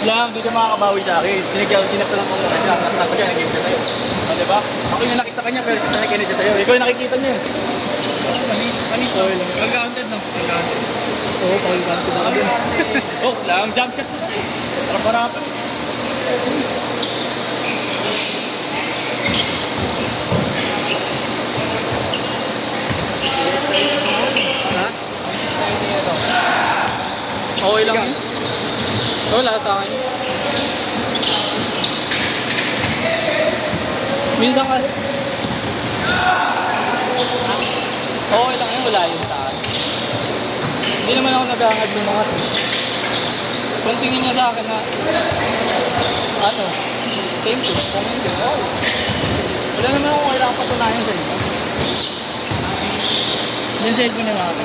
Lang, di siya makakabawi sa akin. Sinakta lang ako siya. Tapos siya, nag-game siya sa'yo. O, diba? Ako yung nakita kanya, pero siya nag-game siya sa'yo. Ikaw yung nakikita niya eh. Kanito? Pag-counted no? Pag-counted. Oo, pag-counted ako din. Oaks lang, jump shot na. Para-parapan. Ha? Okay lang. Wala sa akin. Minsan ka. Okay lang yun, wala yun sa akin. Hindi naman ako naghahangad ng mga kung tingin niya sa akin na ano, thank you. Wala naman akong kailangan patunayan sa inyo. Yung cellphone na mga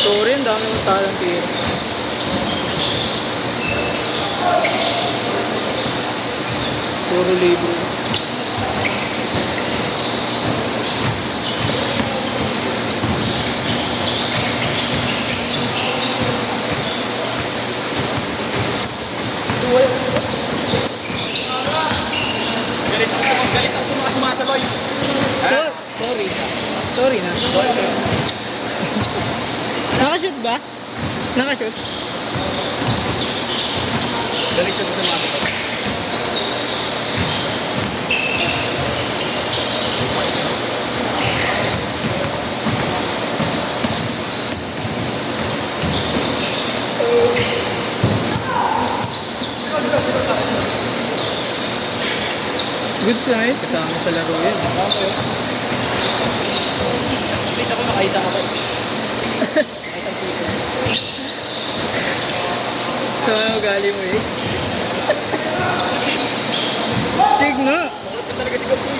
Sorry, ang dami ng talang tira. Puro libro. Galit ako sa mga sumasabay. Sorry. Sorry na. Nakashoot ba? Nakashoot? Galit ako sa mga sumasabay. Good side. Kasama sa laro yun. At least ako nakaisa ako. So ano ugali mo eh? Sig nga! Makulit talaga si Kapoy.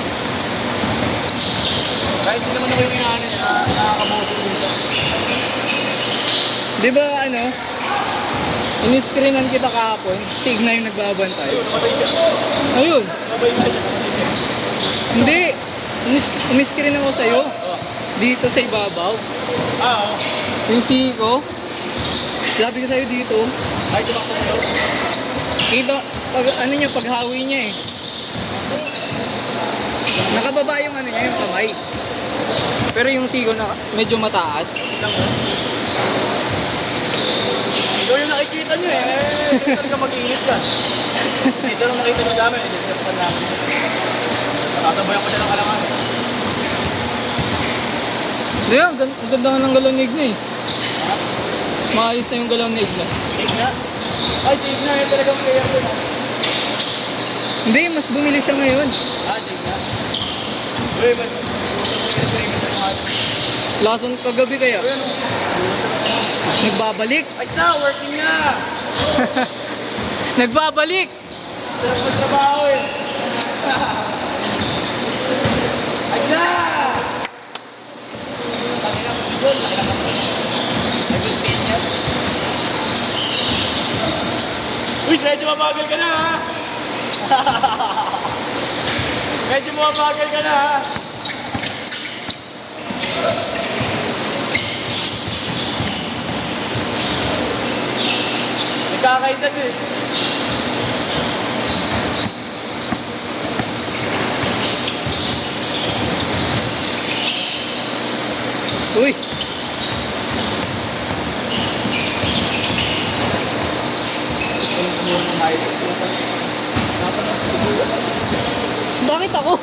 Kahit hindi naman ako yung inaanin na nakakamoto dito. Di ba ano? Iniscreenan kita kahapon. Sig na yung nagbabantay. Namatay siya. Ayun! Namatay na siya. Namatay siya. Hindi! Umiscreen ako sa'yo. Dito sa ibabaw. Oo. Yung siko. Sabi ko sa'yo dito. Ay, tumakbo ko daw. Kita, pag, ano niya, paghawi niya eh. Nakababa yung ano niya, yung kamay. Pero yung siko na medyo mataas. Lang mo. Ikaw yung nakikita niyo eh. Hindi talaga mag-iinit ka. Isa lang nakita niyo namin. Hindi siya pa namin. Sasabayan ko siya ng kalangan eh. Hindi, ang ganda nga ng galanig na eh. Maayos na yung galanig na. Take na. Ay, take na. Yung talagang player ko na. Hindi, mas bumili siya ngayon. Ah, take na. Uy, mas... Lason kagabi kaya. Uy, ano? Nagbabalik. Ayos na, working na. Nagbabalik! Sarap magtrabaho eh. Ayos na! Kanina mo dito, nakilala ko. Nag-sustain yan. Uy, medyo mabagal ka na ha! Medyo mabagal ka na ha! Nagkakaedad eh. Uy! Bakit ako?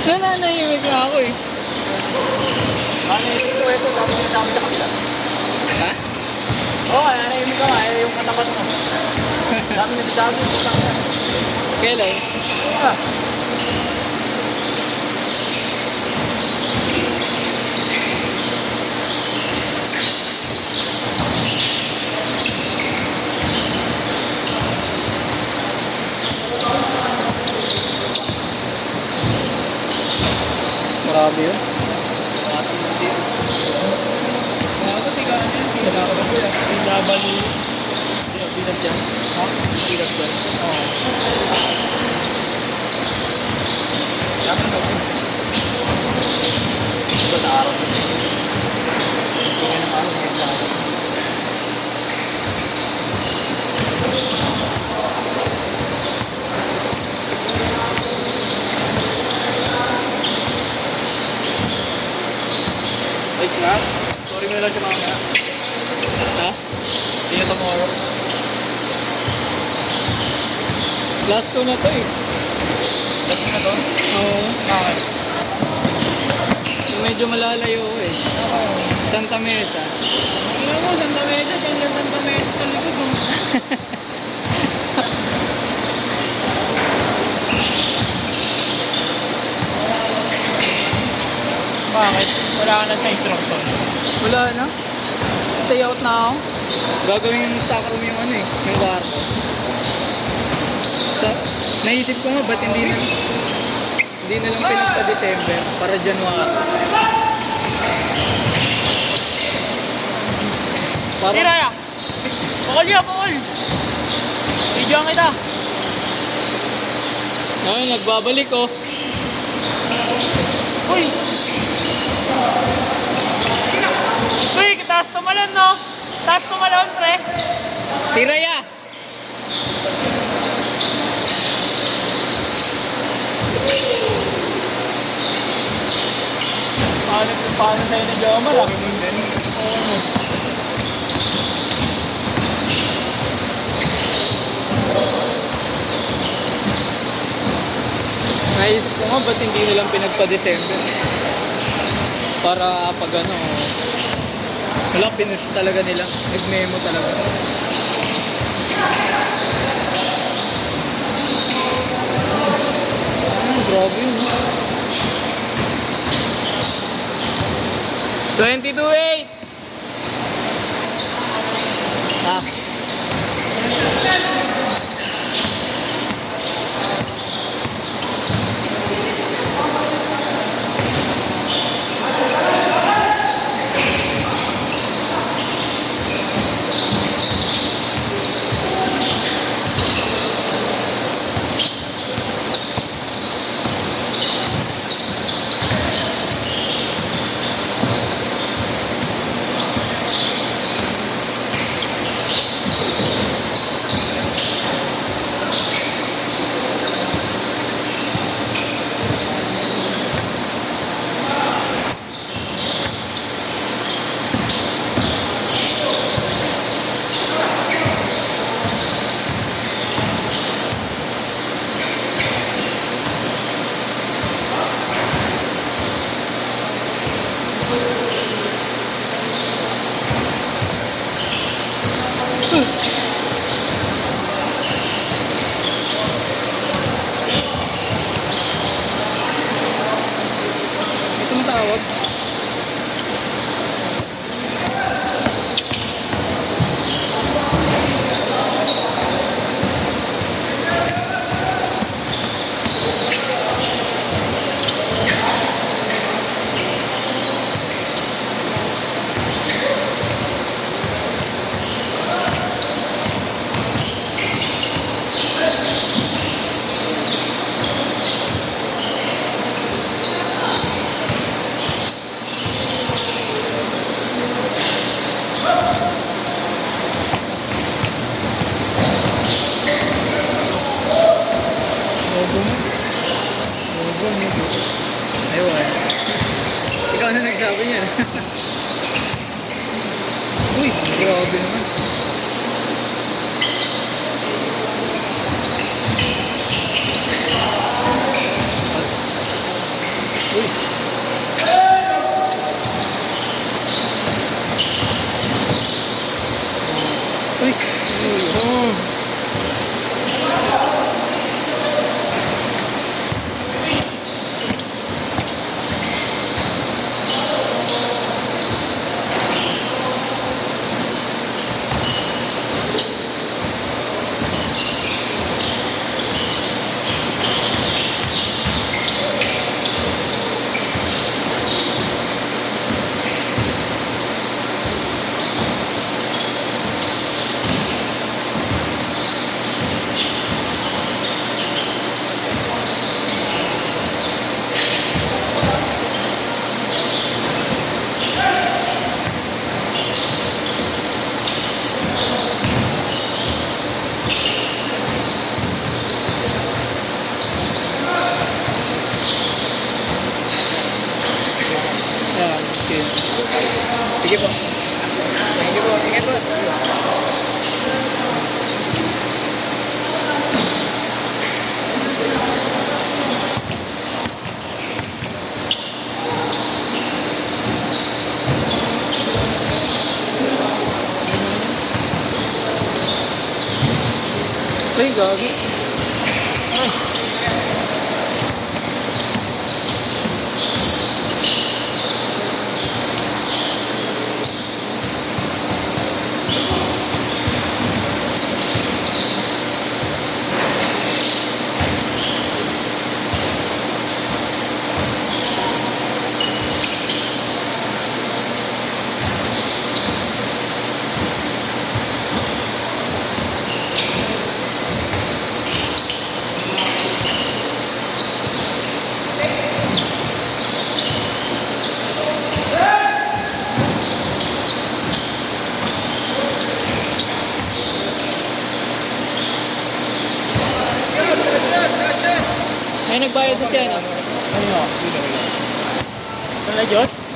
Nananahimik na ako eh. Ano yung ito, tapos yung sabi sa kabila. Ha? Oo, nananahimik ka nga, eh, yung katapat mo. Dami na sasabi, putang na. Kailan? Ah. Grabe yun. Grabe yun. Ha? Pinagdal. Oo. Dapat ako. Diba na araw na yun? Hindi ng araw na yun. Ayos nga. Sorry mo na lang siya mamaya. Ha? See you tomorrow. Last ko na to eh. Last na to? Oo. Bakit? Medyo malalayo eh. Santa Mesa. Alam mo, Santa Mesa, dyan Santa Mesa sa likod mo. Bakit? Wala ka na sa instruction. Wala na. Stay out na ako. Gagawin yung stock room yung ano eh. Yung kwarto. Naisip ko nga, ba't hindi na lang pinagpa-December para January. Para, Tiraya! Pakol niya, pakol! Video kita! ayun, nagbabalik oh. Uy! Uy, taas tumalon, no? Taas tumalon, pre! Tiraya! Paano tayo na Joma? Laki mo din. Naisip ko nga, ba't hindi nilang pinagpa-December? Para pag ano, wala, pinush talaga nila. Nag-memo talaga. Grabe yun. 22.8! Ah. Ito ang tawag. Bobo mo. Bobo mo. Ayun. Ikaw na nagsabi niyan. Uy, grabe naman. Uy. Uy. Oh. Yan, okay. Sige po. Thank you po. Ingat po. Uy, gagi. May nagbayad na siya, no? Ano? Ano na, Diyos?